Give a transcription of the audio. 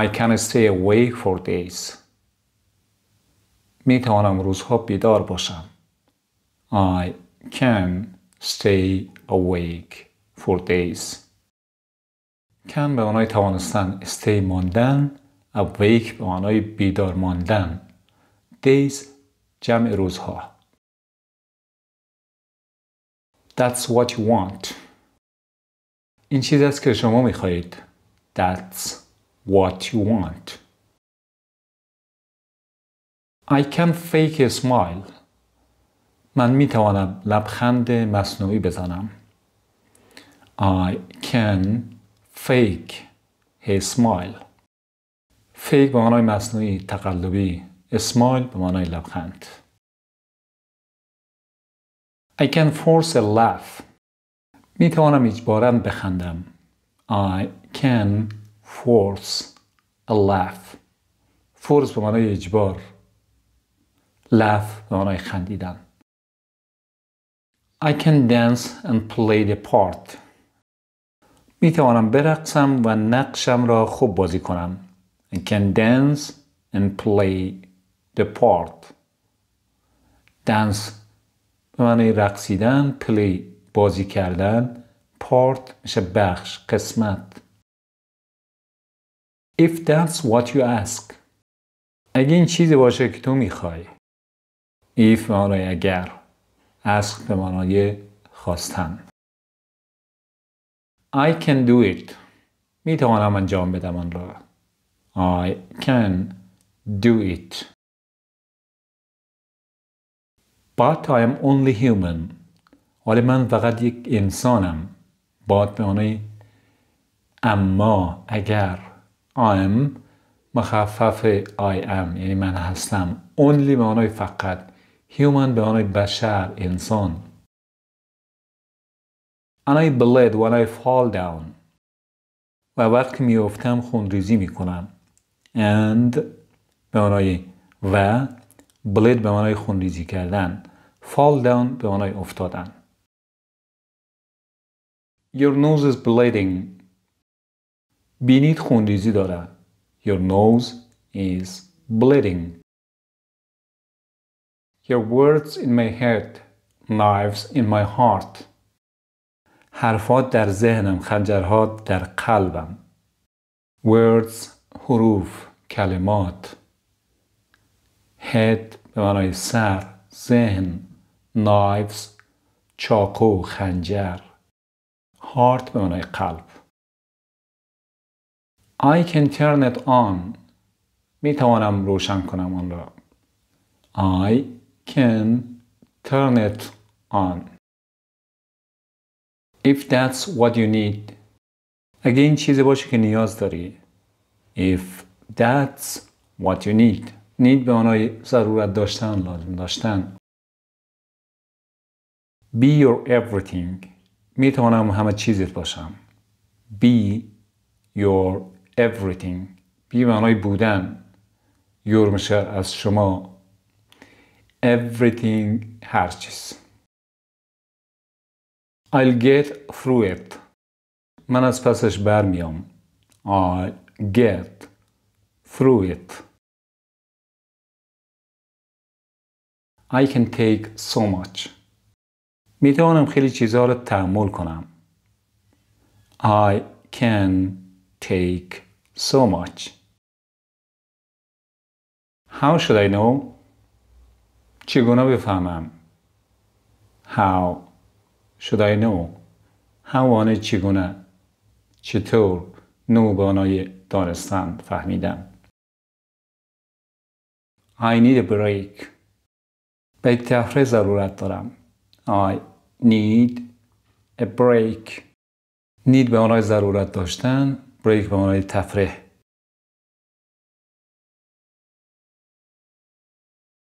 I can stay awake for days. می توانم روزها بیدار باشم. I can stay awake for days. can به معنای توانستن، stay ماندن، awake به معنای بیدار ماندن. days جمع روزها. That's what you want. این چیزی است که شما می‌خواهید. That's what you want. I can fake a smile. من می‌توانم لبخند مصنوعی بزنم. I can fake a smile. fake به معنای مصنوعی، تقلبی. smile به معنای لبخند. I can force a laugh. می توانم اجباراً بخندم. I can force a laugh. force به معنای اجبار. laugh به معنای خندیدن. I can dance and play the part. می توانم برقصم و نقشم را خوب بازی کنم. I can dance and play the part. dance به معنی رقصیدن، play بازی کردن، part میشه بخش، قسمت. If that's what you ask. اگه این چیزی باشه که تو میخوای. if به معنی اگر. ask به معنی خواستن. I can do it. میتوانم انجام بدم آن را. I can do it. But I am only human. ولی من فقط یک انسانم. but به معنی اما، اگر. I am مخفف I am یعنی من هستم. only به معنی فقط. human به معنی بشر، انسان. And I bleed when I fall down. و وقتی میافتم خونریزی میکنم. and به معنی و bleed به معنی خونریزی کردن. fall down به معنی افتادن. Your nose is bleeding. بینید خونریزی دارد. Your nose is bleeding. Your words in my head, knives in my heart. حرفات در ذهنم، خنجرها در قلبم. Words حروف، کلمات. head به معنای سر، ذهن. knives چاقو، خنجر. heart به معنای قلب. I can turn it on. می توانم روشن کنم آن را. I can turn it on. If that's what you need. اگه این چیزی باشه که نیاز داری. If that's what you need. need به معنای ضرورت داشتن، لازم داشتن. Be your everything. می توانم همه چیزت باشم. Be your everything. be به معنای بودن. your میشه از شما. everything هر چیز. I'll get through it. من از پسش برمیام. I'll get through it. I can take so much. می توانم خیلی چیزها را تحمل کنم. I can take so much. How should I know? چگونه بفهمم؟ How should I know? How معنی چگونه؟ چطور؟ know به معنای دانستن، فهمیدن. I need a break. به یک تفریح ضرورت دارم. I need a break. need به معنای ضرورت داشتن. break به معنای تفریح.